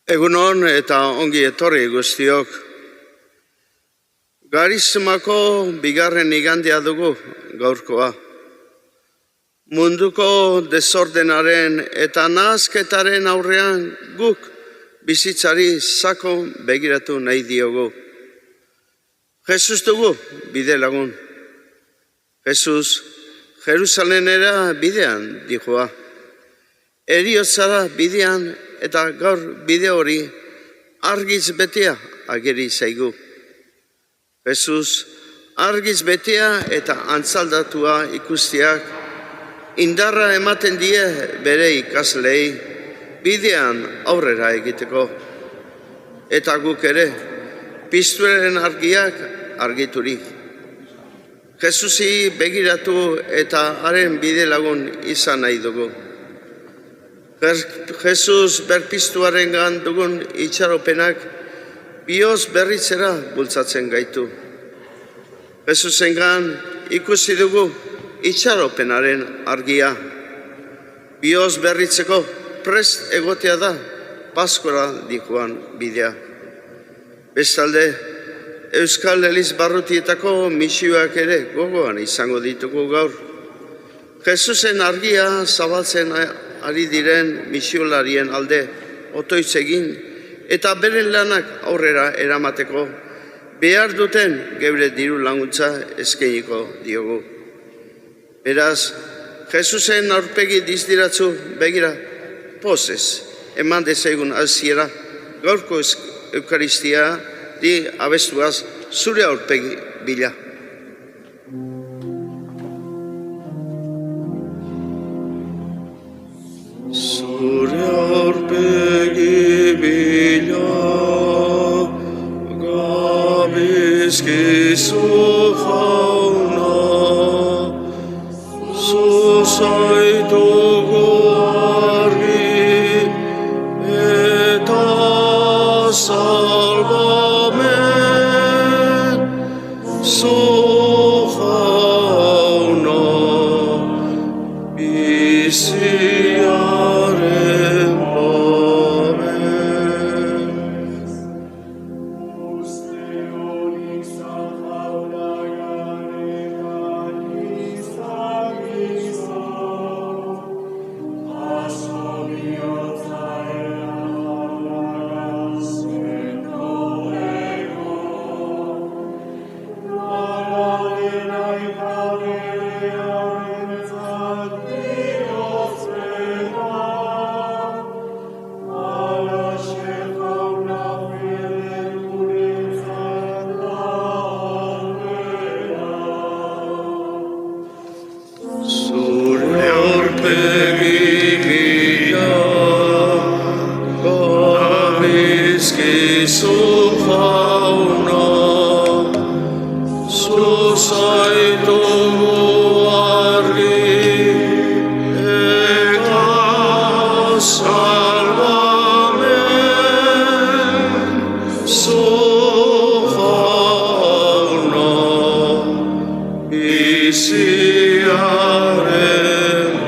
Egunon eta ongi etorri guztiok. Garismako bigarren igandea dugu gaurkoa. Munduko desordenaren eta nahasketaren aurrean guk bizitzari sakon begiratu nahi diogu. Jesus dugu bide lagun. Jesus Jerusalenera bidean dijoa. Heriotzara bidean eta gaur bide hori argiz betea ageri zaigu. Jesus argiz betea eta antzaldatua ikustiak indarra ematen die bere ikaslei bidean aurrera egiteko. Eta guk ere piztuaren argiak argiturik. Jesusi begiratu eta haren bide lagun izan nahi dugu. Jesus berpiztuaren dugun itxaropenak bihotz berritzera bultzatzen gaitu. Jesusengan ikusi dugu itxaropenaren argia. Bihotz berritzeko prest egotea da Paskora dijoan bidea. Bestalde, Euskal Eliz barrutietako misioak ere gogoan izango ditugu gaur. Jesusen argia zabaltzen ari diren misiolarien alde otoitz egin eta beren lanak aurrera eramateko behar duten geure diru laguntza eskainiko diogu. Beraz, Jesusen aurpegi dizdiratzu begira pozez eman dezagun hasiera gaurko Eukaristia di abestuaz zure aurpegi bila. Zure aurpegi bila gabizkizu jauna, zuzaitugu argi eta salbamen, zu jauna biziaren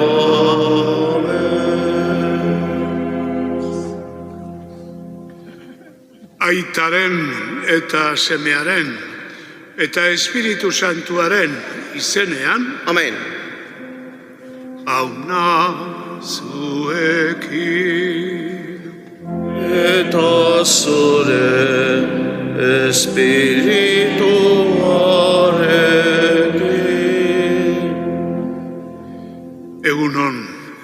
bamen. Aitaren eta semearen eta Espiritu Santuaren izenean. Amen. Auna zuekin Eta zure espirituarekin. Egunon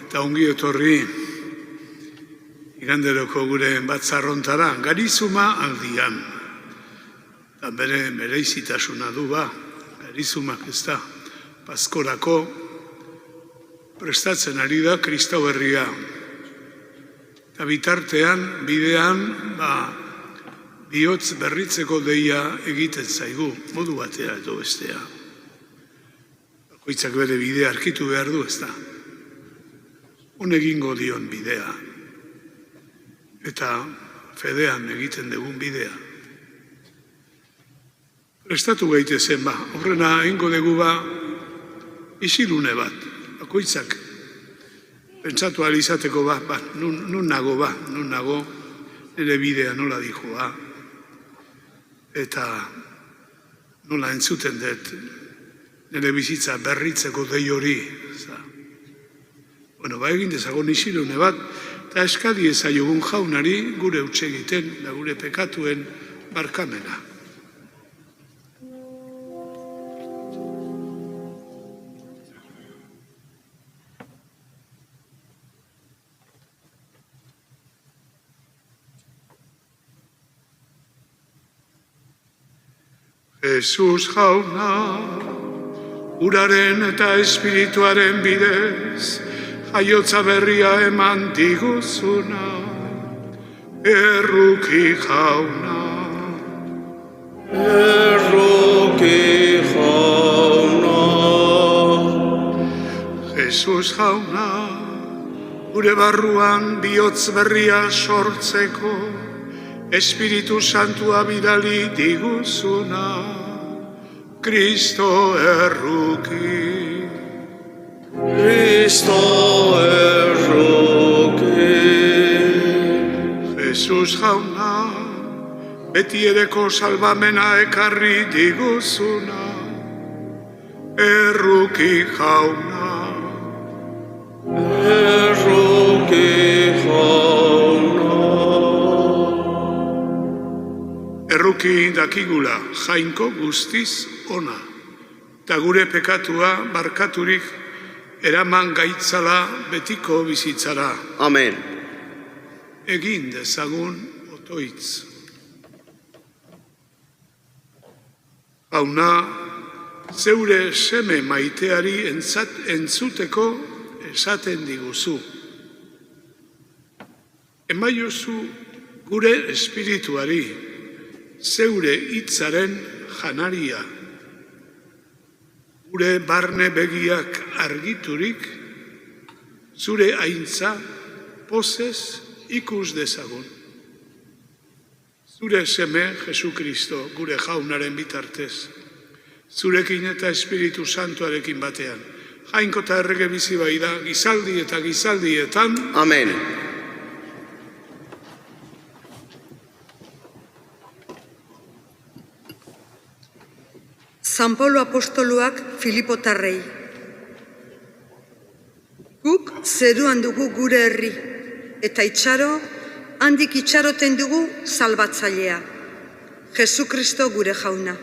eta ongi etorri iganderoko gure batzarrontara, Garizuma aldian. Eta bere izitasuna du ba, Garizumak ez da, Paskorako prestatzen ari da Kristau herria. Eta bitartean, bidean, bihotz berritzeko deia egiten zaigu, modu batea edo bestea. Bakoitzak bere bidea arkitu behar du ez da. Egingo dion bidea. Eta fedean egiten dugun bidea. Prestatu gaitezen horrena egingo dugu isilune bat, bakoitzak pentsatu alizateko nun nago, nire bidea nola dijoa, eta nola entzuten dut nire bizitza berritzeko dei hori. Bueno, egin dezagon isilune bat, eta eskadi ezaiogun jaunari gure huts egiten da gure pekatuen barkamena. Jesus jauna, uraren eta espirituaren bidez, jaiotza berria eman diguzuna, erruki jauna. Erruki jauna. Jesus jauna, gure barruan bihotz berria sortzeko, Espiritu Santua bidali diguzuna, Kristo erruki. Kristo erruki. Jesus jauna, beti edeko salbamena ekarri diguzuna, erruki jauna. Erruki jauna. Erruki dakigula jainko guztiz ona, eta gure pekatua barkaturik eraman gaitzala betiko bizitzara. Amen. Egin dezagun otoitz. Jauna, zeure seme maiteari entzuteko esaten diguzu. Emaiozu gure espirituari, zeure hitzaren janaria, gure barne begiak argiturik, zure aintza pozez ikus dezagun. Zure seme Jesu Kristo gure jaunaren bitartez, zurekin eta Espiritu Santuarekin batean, jainko eta errege bizi bai da, gizaldi eta gizaldietan. Amen. San Paulo apostoluak Filipotarrei. Guk zeruan dugu gure herri, eta itxaro, handik itxaroten dugu salbatzailea, Jesu Kristo gure jauna.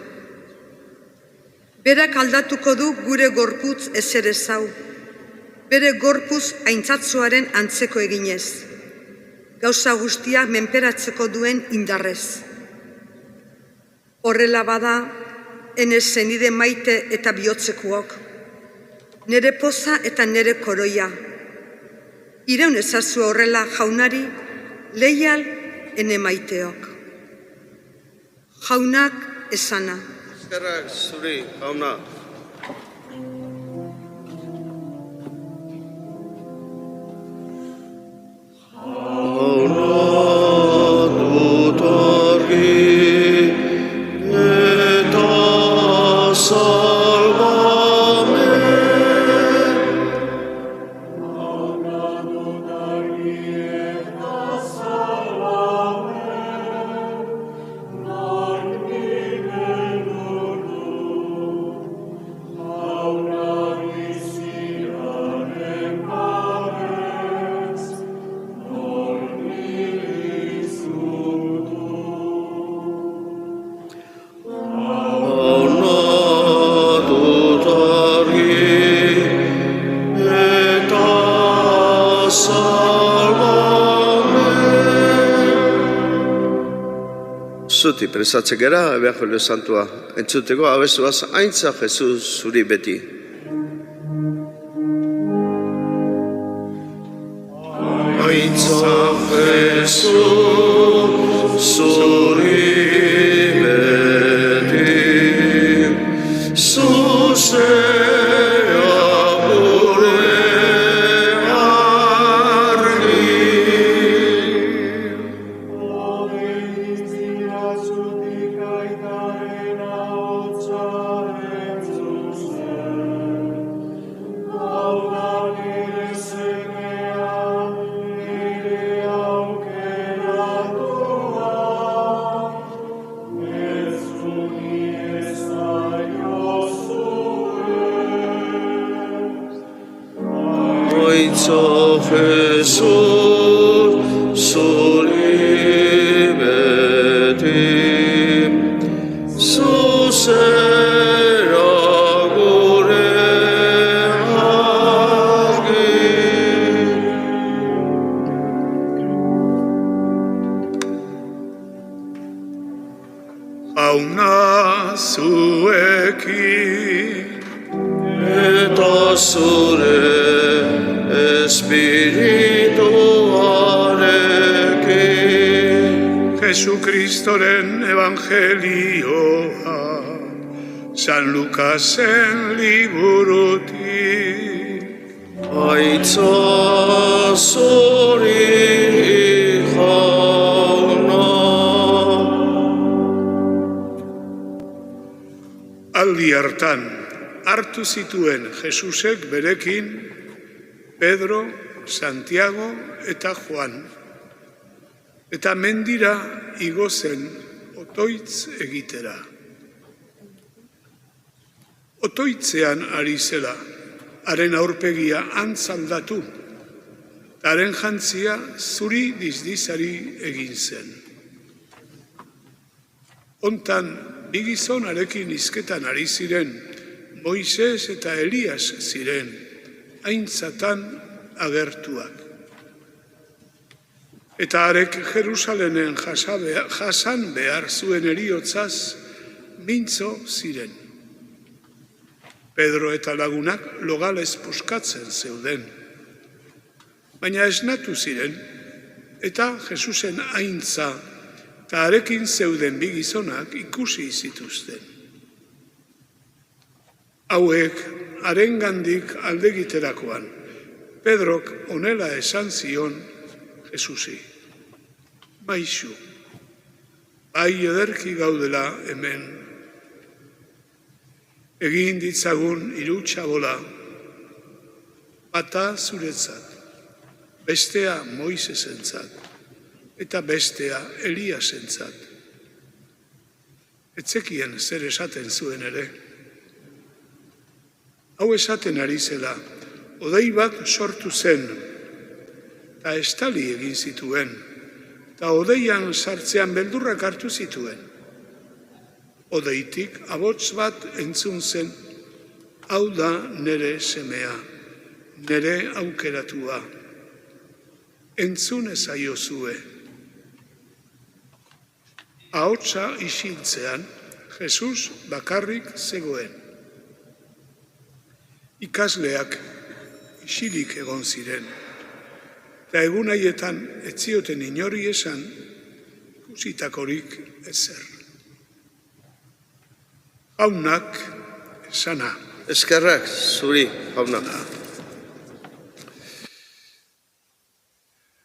Berak aldatuko du gure gorputz ezerezau, bere gorputz aintzatzuaren antzeko eginez, gauza guztia menperatzeko duen indarrez. Horrela bada, ene zenide maite eta bihotzekuok, nere poza eta nere koroia. Iraun ezazu horrela jaunari, leial ene maiteok. Jaunak esana. Eskerrak zuri, jauna. Zuti prestatzen gara, Evangelio Santua entzuteko, abezuaz aintza Jesus zuri beti. Aintza Jesus zuri beti, zuzea gure argi. Amen. Aitzo Jesus, zuri beti, zuzera gure argi. Jauna zuekin, Eta zure espirituarekin. Jesukristoren evangelioa, San Lukasen liburutik. Aitza zuri jauna. Aldi hartan, hartu zituen Jesusek berekin Pedro, Santiago eta Juan. Eta mendira igo zen otoitz egitera. Otoitzean ari zela, haren aurpegia antzaldatu, eta haren jantzia zuri dizdizari egin zen. Hontan, bi gizon harekin hizketan ari ziren, Moises eta Elias ziren, aintzatan agertuak. Eta harek Jerusalenen jasan behar zuen heriotzaz mintzo ziren. Pedro eta lagunak logales puskatzen zeuden. Baina esnatu ziren, eta Jesusen aintza eta harekin zeuden bi gizonak ikusi zituzten. Hauek, harengandik aldegiterakoan, Pedrok honela esan zion Jesusi. Maixu, bai ederki gaudela hemen. Egin ditzagun hiru txabola, bata zuretzat, bestea Moisesentzat, eta bestea Eliasentzat. Etzekien zer esaten zuen ere. Hau esaten ari zela, hodei bat sortu zen, eta estali egin zituen, eta hodeian sartzean beldurrak hartu zituen. Hodeitik abots bat entzun zen, hau da nere semea, nere aukeratua. Entzun ezaiozue. Ahotsa isiltzean, Jesus bakarrik zegoen. Ikasleak isilik egon ziren, eta egun haietan ez zioten inori esan ikusitakorik ezer. Jaunak esana. Eskerrak zuri jauna.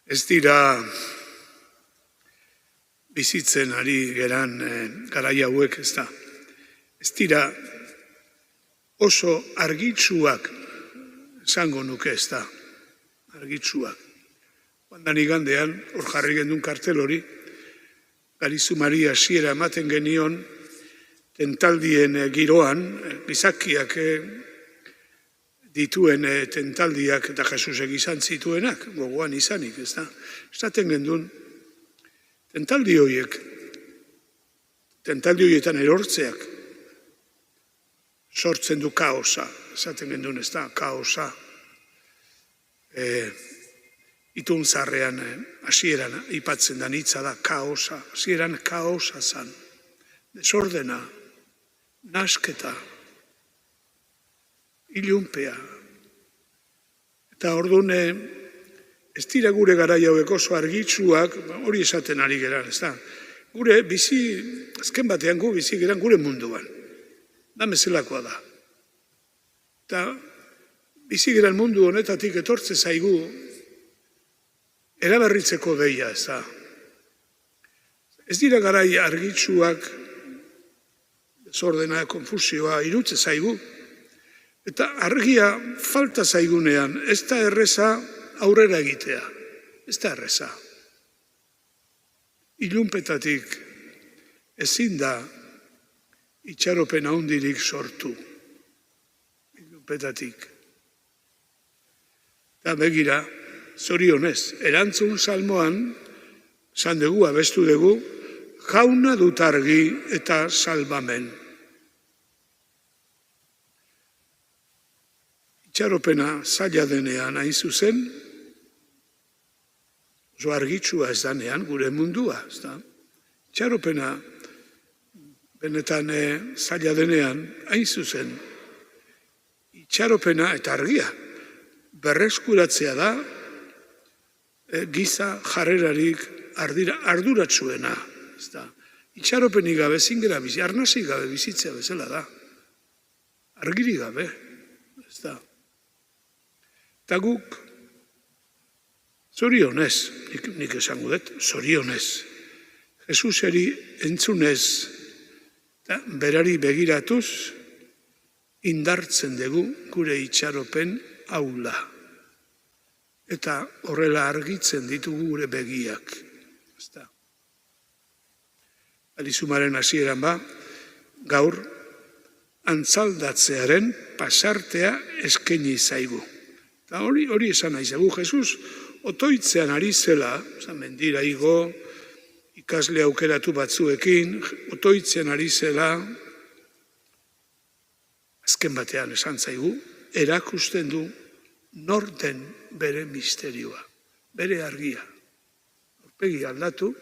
Ez dira bizitzen ari geran garai hauek, ez da. Ez dira oso argitsuak, esango nuke, ez da. Argitsuak. Bandan igandean, hor jarri gendun kartel hori, Garizu Maria hasiera ematen genion, tentaldien giroan, gizakiak dituen tentaldiak eta Jesusek izan zituenak, gogoan izanik, ez da. Esaten gendun, tentaldi horietan erortzeak, sortzen du kaosa, esaten gendun, ez da, kaosa. Itun zarrean, hasieran aipatzen da hitza da, kaosa. Hasieran kaosa zan, desordena, nasketa, ilunpea. Eta orduan, ez dira gure garai hauek oso argitsuak, hori esaten ari geran, ez da. Gure bizi, azken batean gu bizi geran gure munduan. Da meselakoa da. Eta bizi geran mundu honetatik etortze zaigu eraberritzeko deia, ez da. Ez dira garai argitsuak, desordena, konfusioa, irutze zaigu, eta argia falta zaigunean, ez da erreza aurrera egitea, ez da erreza. Ilunpetatik ezin da itxaropen handirik sortu. Ilunpetatik. Eta begira, zorionez, erantzun salmoan, zan dugu, abestu dugu, jauna dut argi eta salbamen. Itxaropena zaila denean hain zuzen, oso argitsua ez danean gure mundua, ez da? Itxaropena benetan zaila denean hain zuzen, itxaropena eta argia berreskuratzea da giza jarrerarik arduratsuena, ez da? Itxaropenik gabe zingera bizi, arnazik gabe bizitzea bezala da. Argirik gabe, ez da? Eta guk, zorionez, nik esango dut, zorionez, Jesuseri entzunez, eta berari begiratuz, indartzen dugu gure itxaropen aula. Eta horrela argitzen ditugu gure begiak. Alizumaren hasieran ba, gaur, antzaldatzearen pasartea eskaini zaigu. Eta hori esan nahi zaigu, Jesus otoitzean ari zela, mendira igo, ikasle aukeratu batzuekin, otoitzean ari zela, azken batean esan zaigu, erakusten du nor den bere misterioa, bere argia. Aurpegi aldatu,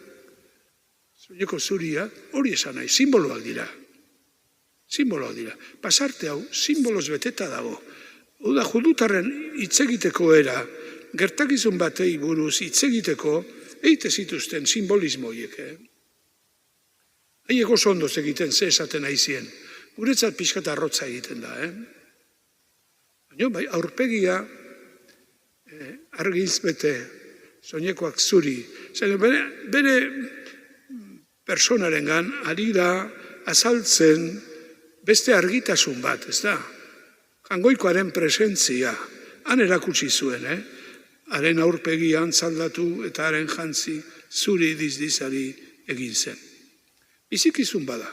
soineko zuria, hori esan nahi, simboloak dira. Simboloak dira. Pasarte hau, simboloz beteta dago. Oda, judutarren hitzegiteko era, gertakizun batei buruz hitzegiteko, eite zituzten simbolismo hiek. Haiek oso ondoz egiten, ze esaten aizien. Guretzat pixkata arrotza egiten da. Baina, bai, aurpegia argiz bete, soinekoak zuri. Bere personarengan ari da azaltzen beste argitasun bat, ez da? Jangoikoaren presentzia, han erakutsi zuen, haren aurpegia antzaldatu eta haren jantzi zuri dizdizari egin zen. Bizikizun bada.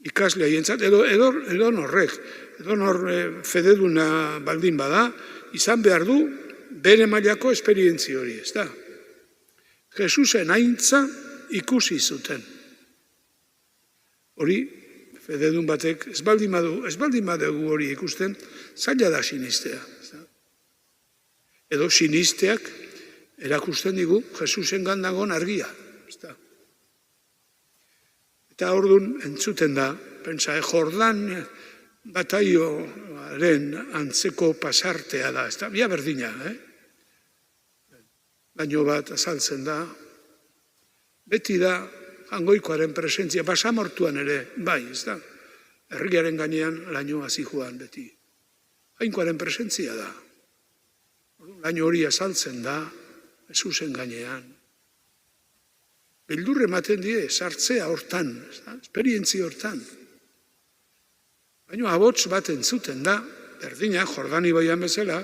Ikasle haientzat, edo norrek, edo nor fededuna baldin bada, izan behar du bere mailako esperientzi hori, ez da? Jesusen aintza ikusi zuten. Hori, fededun batek, ez baldin badugu hori ikusten, zaila da sinistea. Edo sinisteak erakusten digu Jesusen gandagon argia. Eta orduan entzuten da, pentsa, Jordan bataioaren antzeko pasartea da, ez da, bia berdina, Baino bat azaltzen da, beti da jangoikoaren presentzia, basamortuan ere, bai, ez da, herriaren gainean lainoa zijoan beti. Jainkoaren presentzia da. Laino hori azaltzen da, Jesusen gainean. Beldurre ematen die, sartzea hortan, esperientzi hortan. Baina abots bat entzuten da, berdina, Jordani baian bezala,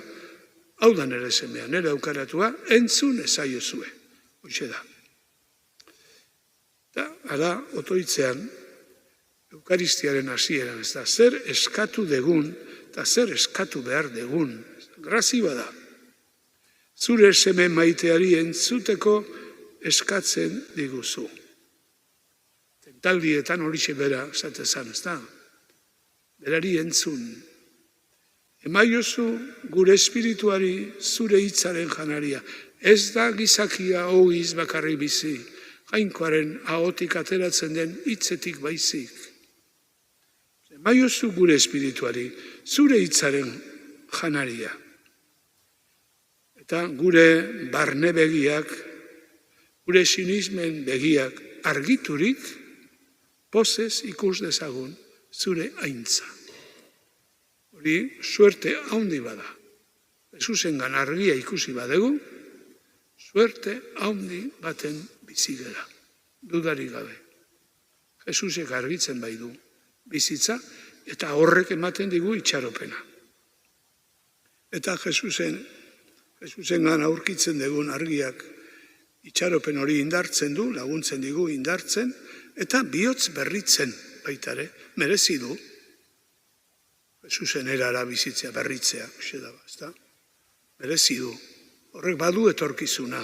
hau da nere semea, nere aukaratua, entzun ezaiozue. Hoxe da. Eta, ala, otoitzean, Eukaristiaren hasieran, ez da, zer eskatu degun, eta zer eskatu behar degun. Grazioa da. Zure seme maiteari entzuteko eskatzen diguzu. Tentaldietan horixe bera, zatezan, ez da. Berari entzun. Emaiozu gure espirituari zure hitzaren janaria. Ez da gizakia ogiz bakarri bizi, jainkoaren ahotik ateratzen den hitzetik baizik. Emaiozu gure espirituari zure hitzaren janaria. Eta gure barne begiak, gure sinismen begiak argiturik, pozez ikus dezagun zure aintza. Hori suerte haundi bada. Jesusengan argia ikusi badegu, suerte haundi baten bizigera. Dudari gabe. Jesusek argitzen bai du bizitza, eta horrek ematen digu itxaropena. Eta Jesusengan aurkitzen dugun argiak itxaropen hori indartzen du, laguntzen digu indartzen, eta bihotz berritzen baitare, merezi du. Jesusen erara bizitzea berritzea, ezta? merezi du. Horrek badu etorkizuna.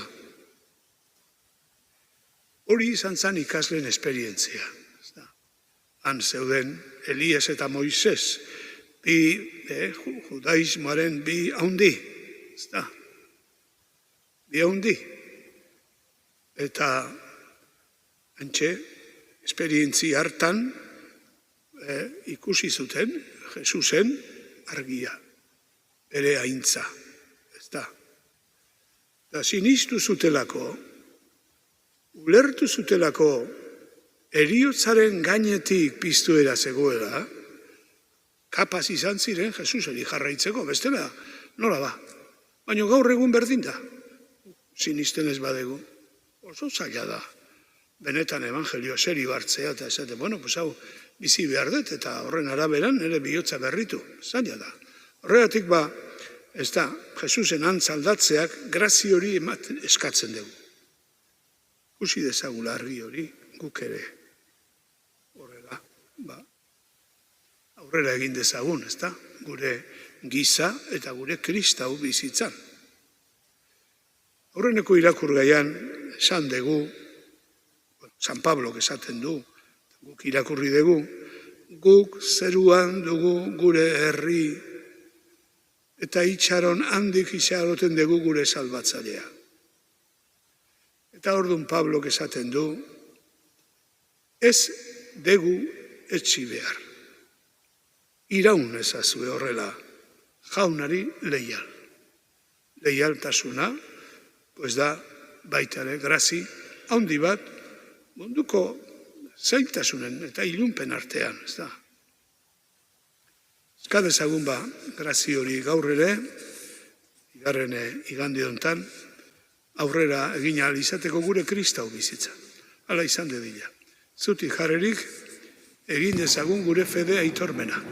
Hori izan zen ikasleen esperientzia. Han zeuden Elias eta Moises, judaismoaren bi haundi. Bi haundi. Eta antxe, esperientzia hartan ikusi zuten Jesusen argia, bere aintza. Eta sinistu zutelako, ulertu zutelako heriotzaren gainetik piztuera zegoela, kapaz izan ziren Jesuseri jarraitzeko, bestela, nola ba. Baina gaur egun berdin da, sinisten ez badegu, oso zaila da. Benetan evangelio serio hartzea eta esate, bueno, pues hau bizi behar dut eta horren araberan nire bihotza berritu, zaila da. Horregatik ba, ez da, Jesusen antz aldatzeak grazi hori eskatzen dugu. Kusi dezagula argi hori, guk ere. Horrela, ba, aurrera egin dezagun, ez da, gure giza eta gure kristau bizitzan. Aurreneko irakurgaian esan dugu, San Pablo esaten du, guk irakurri dugu, guk zeruan dugu gure herri, eta itxaron handik itxaroten dugu gure salbatzailea. Eta orduan Pablo esaten du, ez dugu etxi behar. Iraun ezazue horrela, jaunari leial. Leialtasuna, pues da, baitare, grazi, haundi bat, munduko zailtasunen eta ilunpen artean, ez da. Eskadezagun ba, grazi hori gaur ere, igarren igande hontan, aurrera egin ahal izateko gure kristau bizitza. Hala izan dedila. Zutik jarrerik, egin dezagun gure fede aitormena.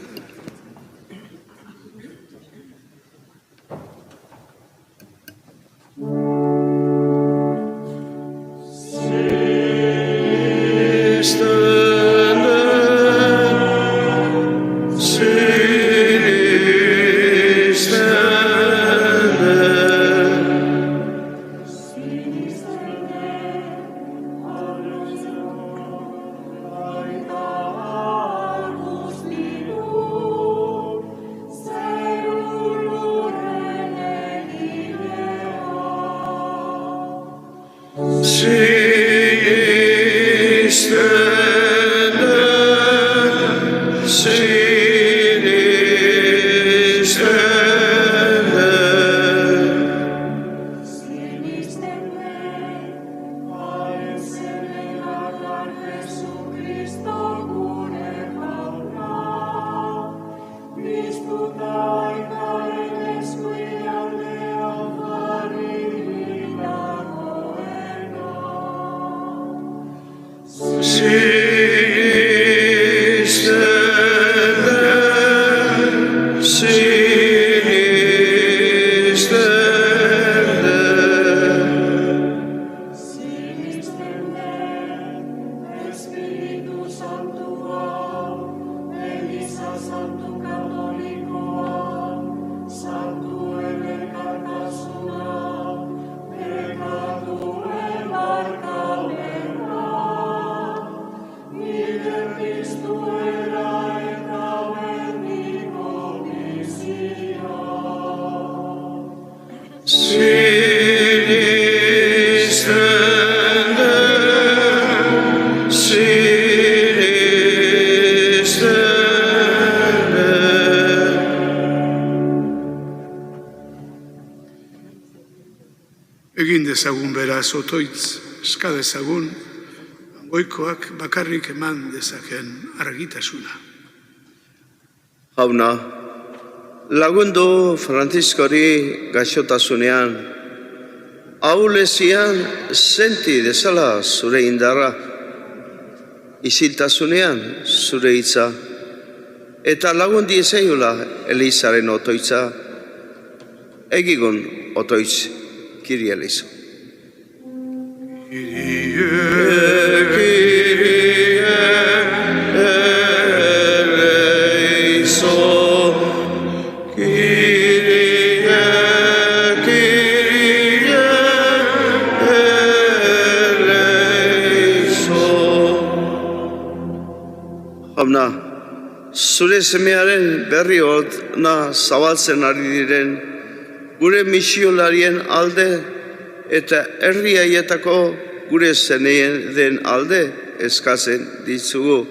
Egin dezagun beraz otoitz, eskadezagun, goikoak bakarrik eman dezaken argitasuna. Jauna, lagundu Frantziskori gaixotasunean, ahulezian senti dezala zure indarra, isiltasunean zure hitza, eta lagundi ezaiola Elizaren otoitza, egigun otoitz. Kyrie eleison. Kyrie eleison. Kyrie Jauna, zure semearen berri ona zabaltzen ari diren gure misiolarien alde eta herri haietako gure zeneien den alde eskatzen ditugu.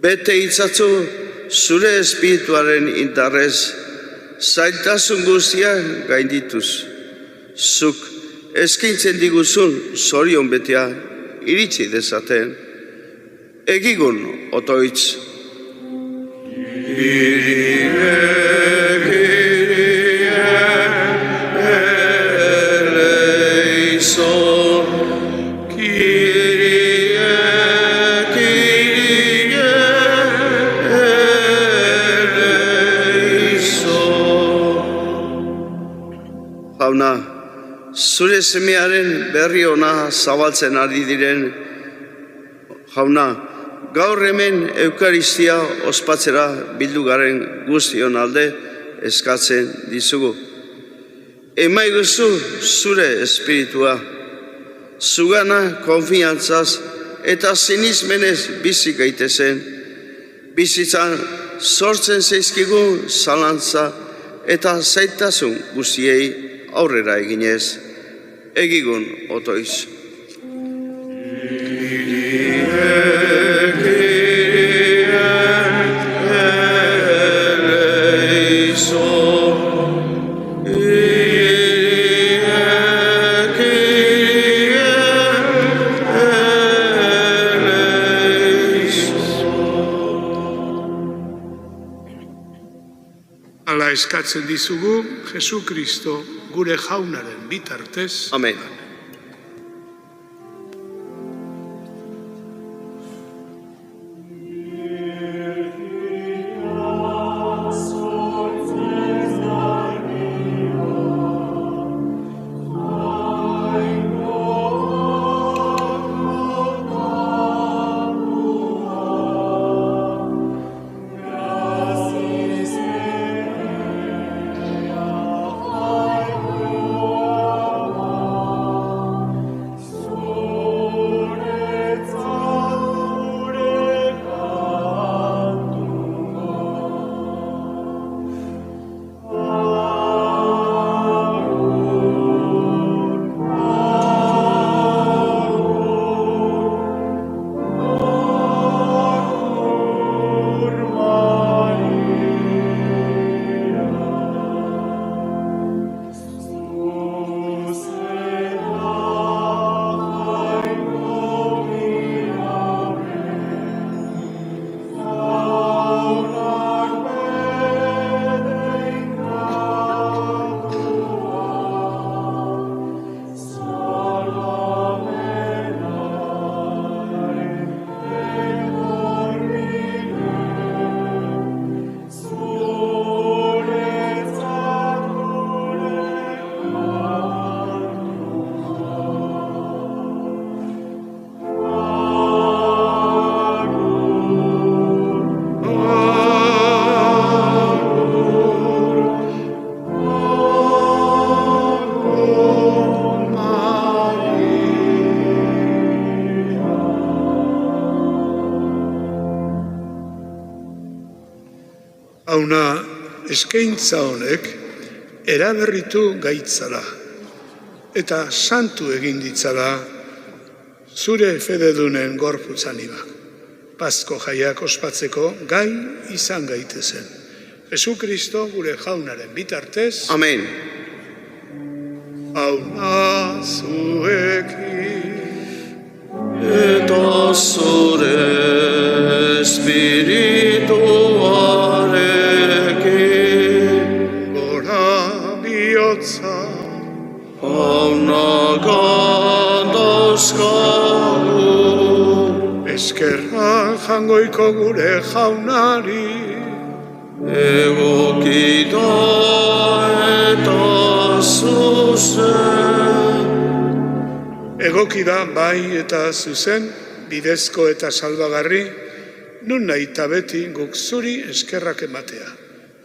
Bete itzatzu zure espirituaren indarrez zailtasun guztiak gaindituz. Zuk eskaintzen diguzun zorion betea iritsi dezaten. Egigun otoitz. Jauna, zure semearen berri ona zabaltzen ari diren, jauna, gaur hemen Eukaristia ospatzera bildu garen guztion alde eskatzen dizugu. Emaiguzu zure espiritua, zugana konfiantzaz eta sinismenez bizi gaitezen, bizitzan sortzen zaizkigun zalantza eta zailtasun guztiei aurrera eginez, egigun otoiz. Hala eskatzen dizugu, Jesu Kristo gure jaunaren bitartez. Amen. Hauna eskaintza honek eraberritu gaitzala eta santu egin ditzala zure fededunen gorputzan iba. Pasko jaiak ospatzeko gai izan gaitezen. Jesu Kristo gure jaunaren bitartez. Amen. Hauna zuekin Eta zure espirituarekin gora bihotza Hauna gandazkagu eskerra jangoiko gure jaunari Egokita eta zuzen Egoki da bai eta zuzen, bidezko eta salbagarri, nun nahi eta beti guk zuri eskerrak ematea.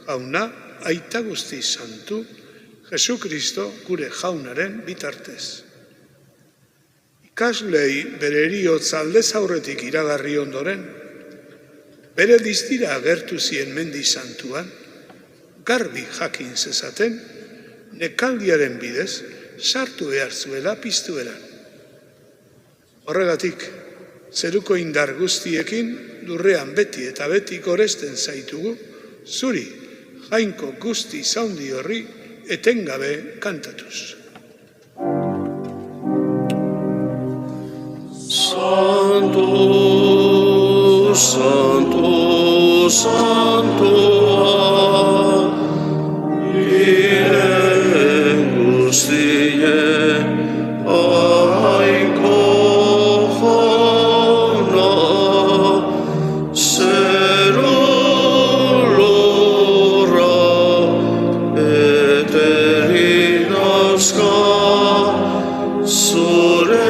Jauna, aita guzti santu, Jesu Kristo gure jaunaren bitartez. Ikaslei bere heriotza aldez aurretik iragarri ondoren, bere distira agertu zien mendi santuan, garbi jakin zezaten, nekaldiaren bidez, sartu behar zuela piztueran. Horregatik, zeruko indar guztiekin, lurrean beti eta beti goresten zaitugu, zuri, jainko guzti zaundi horri, etengabe kantatuz. Santo, Santo, Santoa, ire guztie, hainko jauna, zero lorra, eteri nazka, zure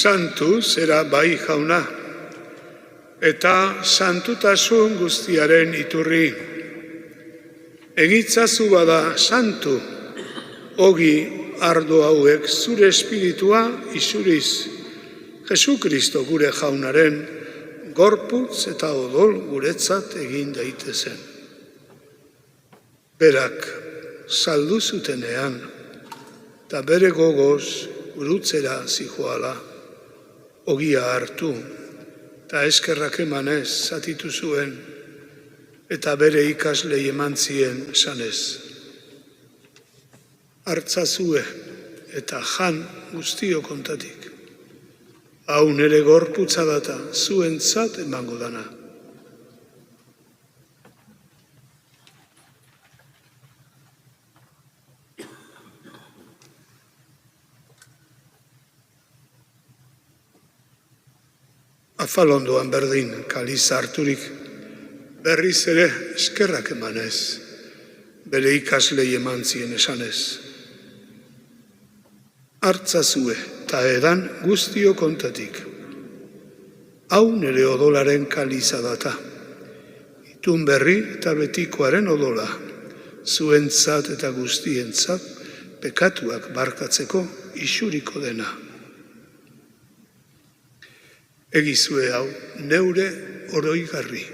Santu zera bai jauna, eta santutasun guztiaren iturri. Egitzazu bada santu, ogi ardo hauek zure espiritua isuriz, Jesu Kristo gure jaunaren gorputz eta odol guretzat egin daitezen. Berak saldu zutenean, eta bere gogoz gurutzera zijoala, ogia hartu, eta eskerrak emanez zatitu zuen, eta bere ikaslei eman zien esanez. Hartzazue eta jan guztio kontatik. Hau nere gorputza data zuentzat emango dana. Afalondoan berdin, kaliz harturik, berriz ere eskerrak emanez, bere ikaslei eman zien esanez. Hartzazue eta edan guztio kontatik. Hau nere odolaren kaliza data, itun berri eta betikoaren odola, zuentzat eta guztientzat pekatuak barkatzeko isuriko dena. Egizue hau neure oroigarri.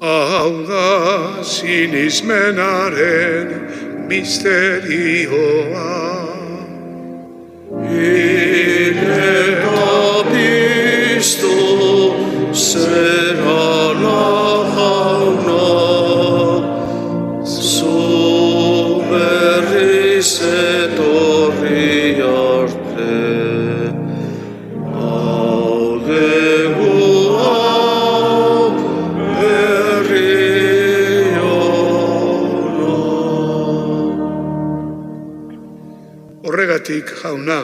Hau da sinismenaren misterioa. Eta piztu zera jauna, zu berriz etorri arte, audegu hau berri ona. Horregatik, jauna,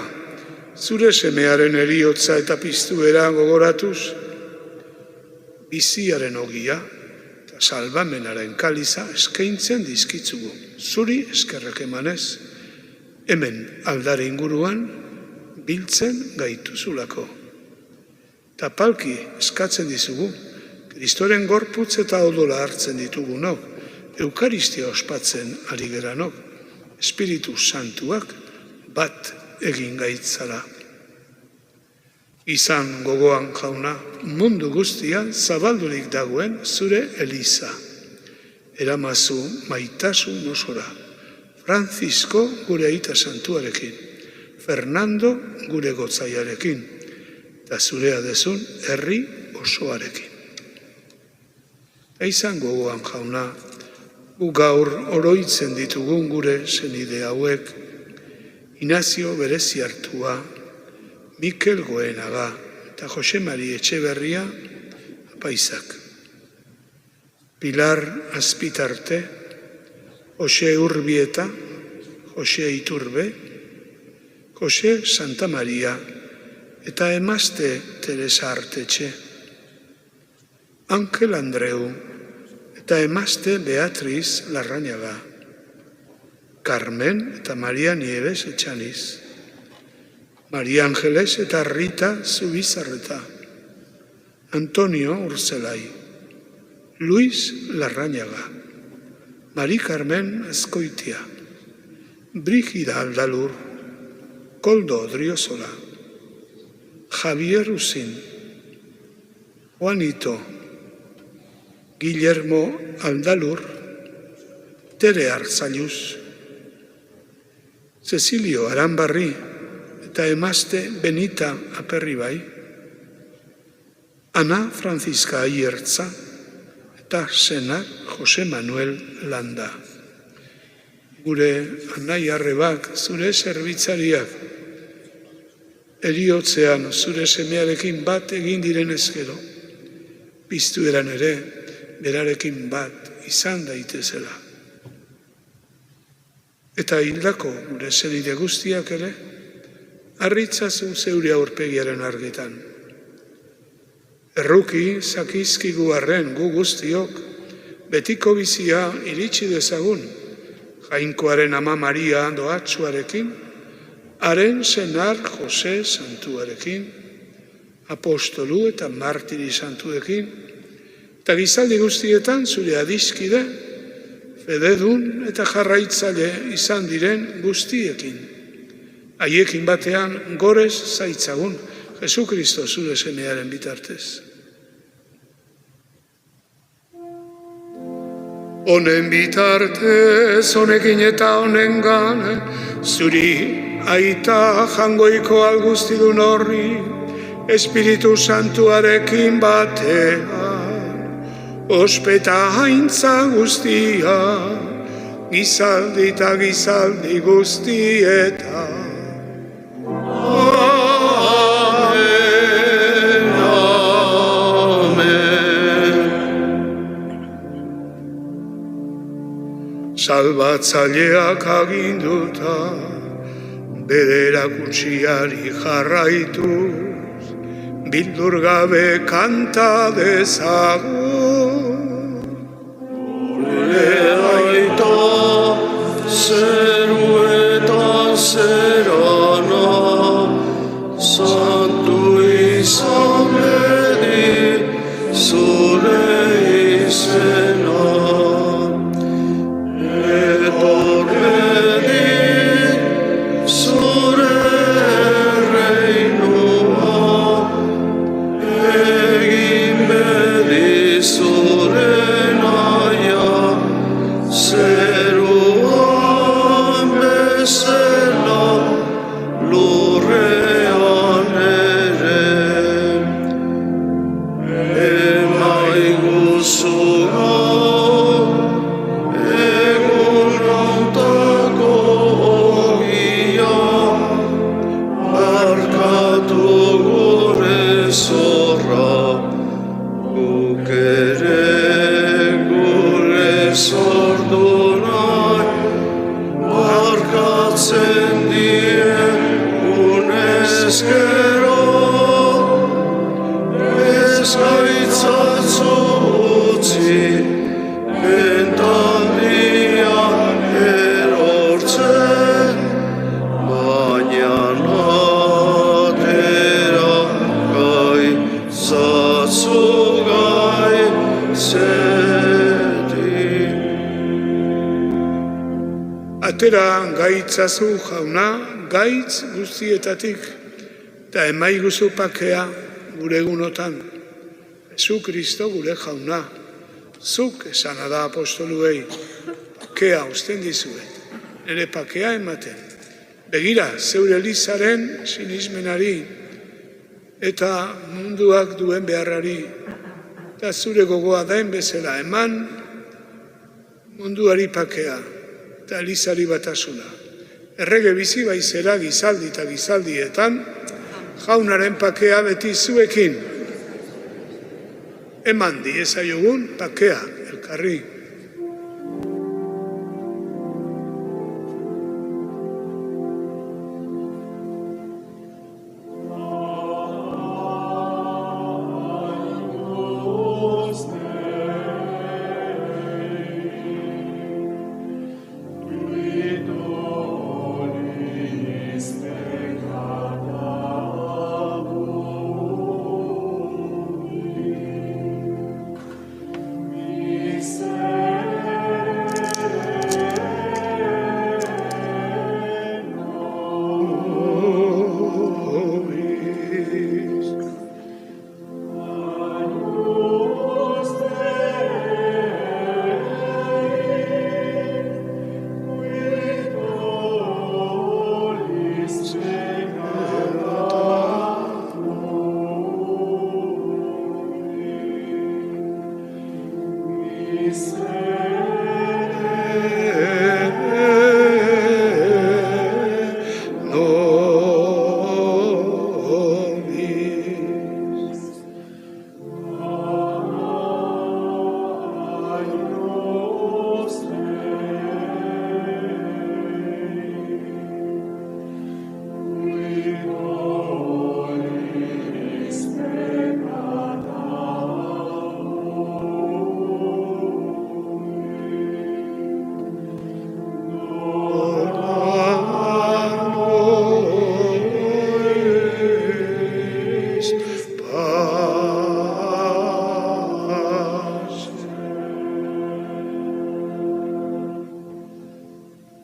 zure semearen heriotza eta piztuera gogoratuz, biziaren ogia eta salbamenaren kaliza eskaintzen dizkitzugu. Zuri eskerrak emanez, hemen aldare inguruan biltzen gaituzulako. Eta palki eskatzen dizugu, Kristoren gorputz eta odola hartzen ditugunok, Eukaristia ospatzen ari geranok, Espiritu Santuak bat egin gaitzala. Izan gogoan jauna, mundu guztian zabaldurik dagoen zure eliza. Eramazu maitasun osora. Francisco gure aita santuarekin, Fernando gure gotzaiarekin, eta zurea dezun herri osoarekin. Izan gogoan jauna, Gu gaur oroitzen ditugun gure senide hauek, Inazio Bereziartua, Mikel Goenaga eta Jose Mari Etxeberria apaizak. Pilar Azpitarte, Jose Urbieta, Jose Iturbe, Jose Santamaria eta emazte Teresa Artetxe. Ankel Andreu eta emazte Beatriz Larrañaga. Carmen eta Maria Nieves Etxaniz. Maria Angeles eta Rita Zubizarreta. Antonio Urzelai. Luis Larrañaga. Mari Carmen Azkoitia. Brígida Aldalur. Koldo Odriozola. Javier Usin. Juanito. Guillermo Aldalur. Tere Arzalluz. Cecilio Aranbarri eta emazte Benita Aperribai. Ana Francisca Aiertza eta senar Jose Manuel Landa. Gure anai arrebak, zure zerbitzariak, eriotzean zure semearekin bat egin diren ezkero, piztu eran ere, berarekin bat izan daitezela. Eta hildako gure senide guztiak ere, harritzazu zeure aurpegiaren argitan. Erruki zakizkigu arren gu guztiok, betiko bizia iritsi dezagun, Jainkoaren ama Maria doatsuarekin, haren senar Jose santuarekin, apostolu eta martiri santuekin, eta gizaldi guztietan zure adiskide, fededun eta jarraitzaile izan diren guztiekin. Haiekin batean gorez zaitzagun, Jesukristo zure semearen bitartez. Honen bitartez, honekin eta honengan, zuri aita jangoiko alguztidun horri, Espiritu Santuarekin batean, ospeta haintza guztia, gizaldi eta gizaldi guztieta. Salbatzaileak aginduta, bere erakutsiari jarraituz, bildur gabe kanta dezagun. Gure aita, zeru eta zerana, santu izan bedi, zure izena. Atera gaitzazu jauna, gaitz guztietatik, eta emaiguzu pakea gure egunotan. Jesukristo gure jauna, zuk esana da apostoluei, pakea usten dizuet, nire pakea ematen. Begira, zeure Elizaren sinismenari, eta munduak duen beharrari, eta zure gogoa daen bezala eman, munduari pakea eta elizari batasuna. Errege bizi baizera gizaldi eta gizaldietan, jaunaren pakea beti zuekin. Eman diezaiogun pakea elkarri.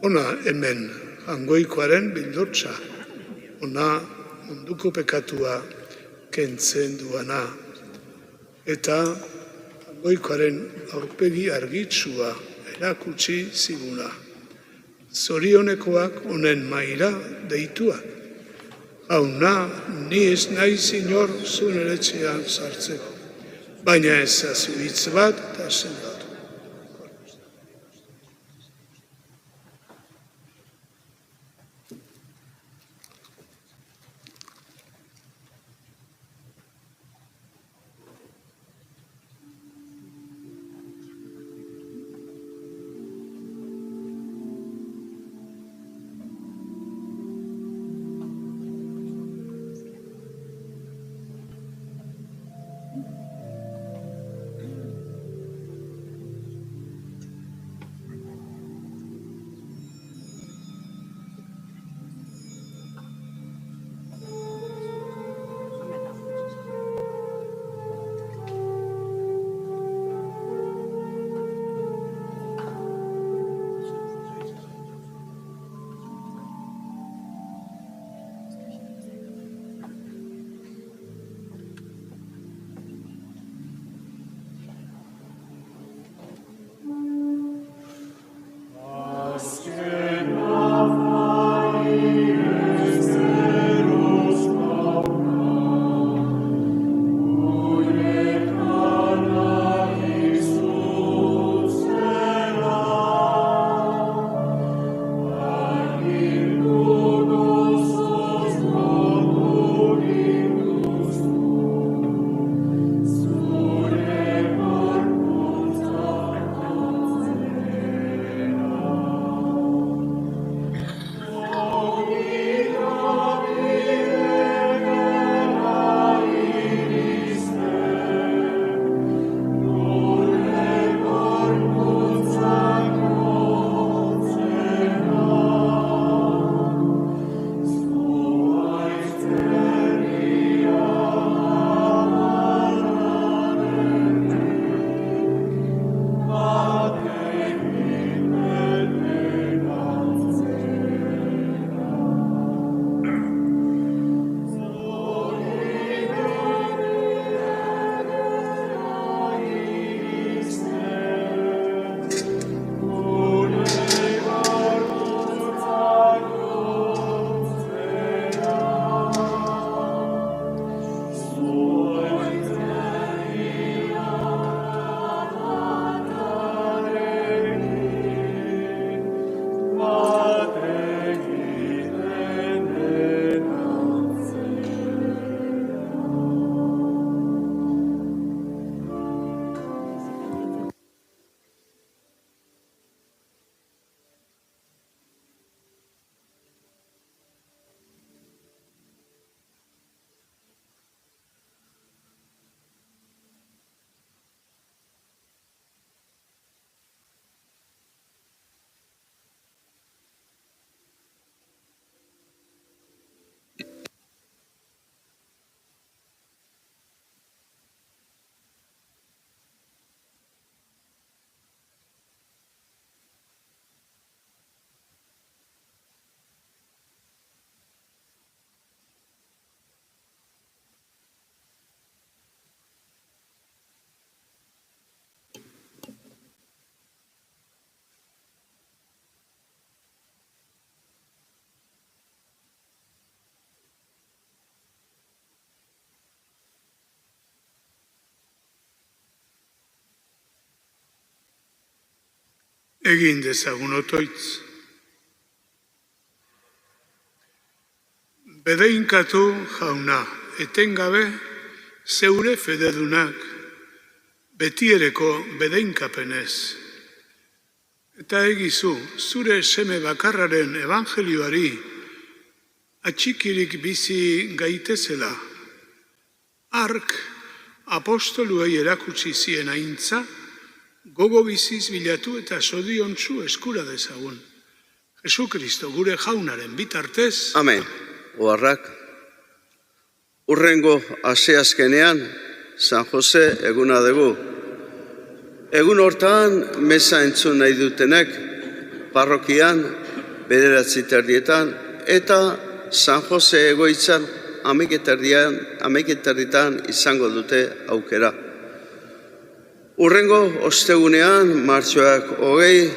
Ona hemen Hangoikoaren bildotsa, ona munduko pekatua kentzen duana, eta Hangoikoaren aurpegi argitsua erakutsi ziguna. Zorionekoak honen maira deituak. Hauna, ni ez naiz inor zuen eretxean sartzeko, baina ezazu hitz bat eta sendatu. Egin dezagun otoitz. Bedeinkatu jauna, etengabe zeure fededunak, betiereko bedeinkapenez. Eta egizu, zure seme bakarraren evangelioari atxikirik bizi gaitezela. Ark apostoluei erakutsi zien aintza, gogo biziz bilatu eta zoriontsu eskura dezagun. Jesu Kristo gure jaunaren bitartez. Amen. Oharrak. Urrengo asteazkenean San Jose eguna dugu. Egun hortan meza entzun nahi dutenek parrokian 9:30 eta San Jose egoitzan 11:30 izango dute aukera. Urrengo ostegunean, martxoak 20,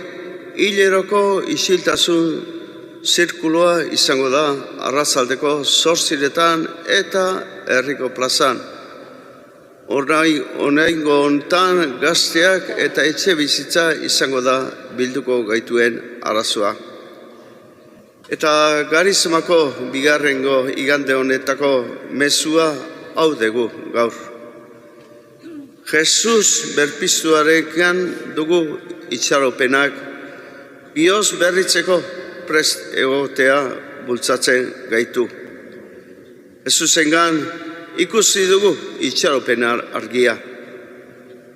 hileroko isiltasun zirkuloa izango da arratsaldeko 8:00 eta herriko plazan. Oraingo hontan gazteak eta etxe bizitza izango da bilduko gaituen arazoa. Eta Garizmako bigarrengo igande honetako mezua hau dugu gaur. Jesus berpiztuarekin dugu itxaropenak bihotz berritzeko prest egotea bultzatzen gaitu. Jesusengan ikusi dugu itxaropena argia.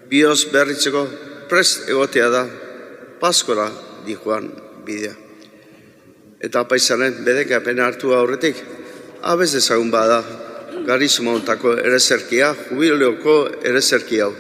Bihotz berritzeko prest egotea da Paskora dijoan bidea. Eta paisanen bedekapena hartu aurretik, abez ezagun bada Garizmo hontako erezerkia, jubileoko erezerkia hau.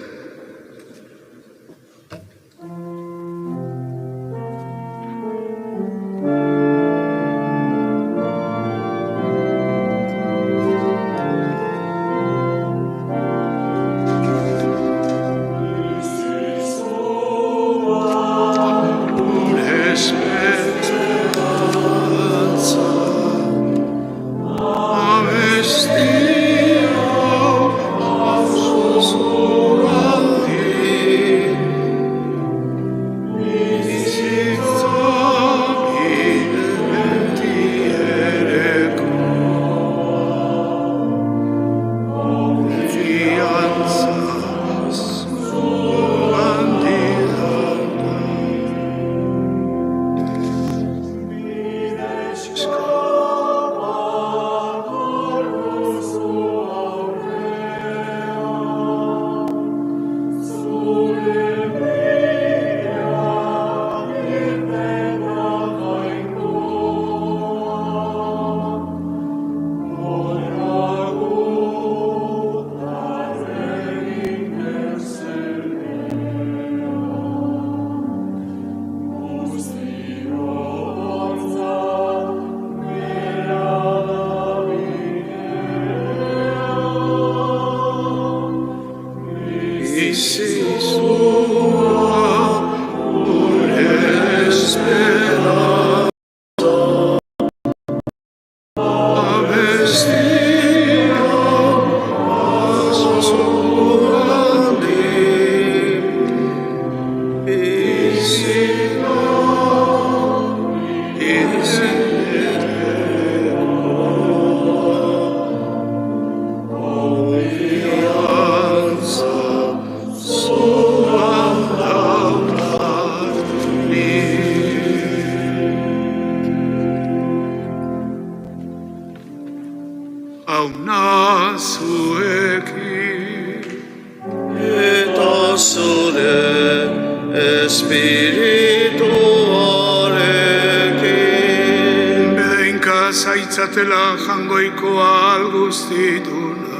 Zaitzatela jangoikoa alguztiduna,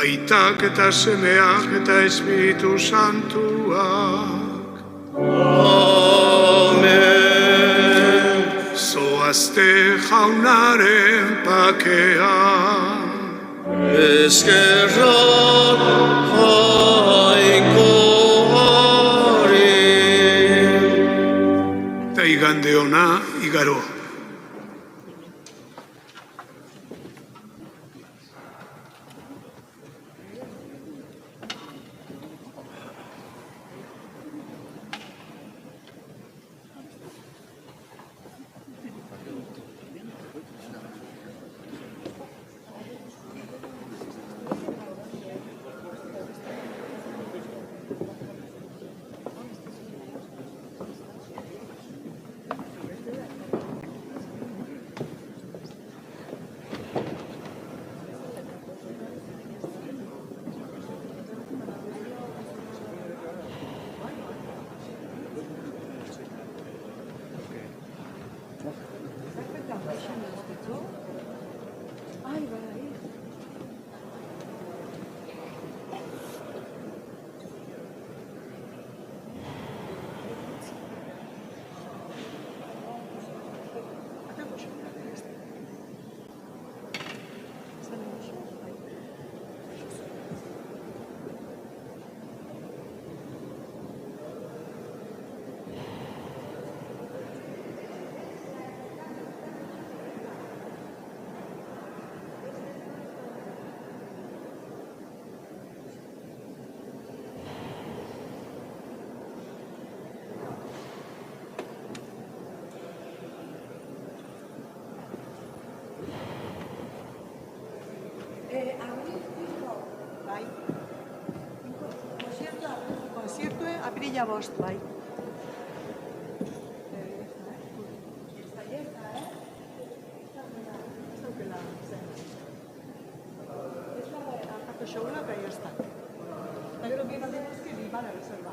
aitak eta semeak eta Espiritu Santuak. Amen. Zoazte jaunaren pakea, eskerrak jainkoari. Eta igande ona igaro. Bai. Konziertue apirila 5, bai. Seguro que ahí está. Pero bien, además que ni vale reserva.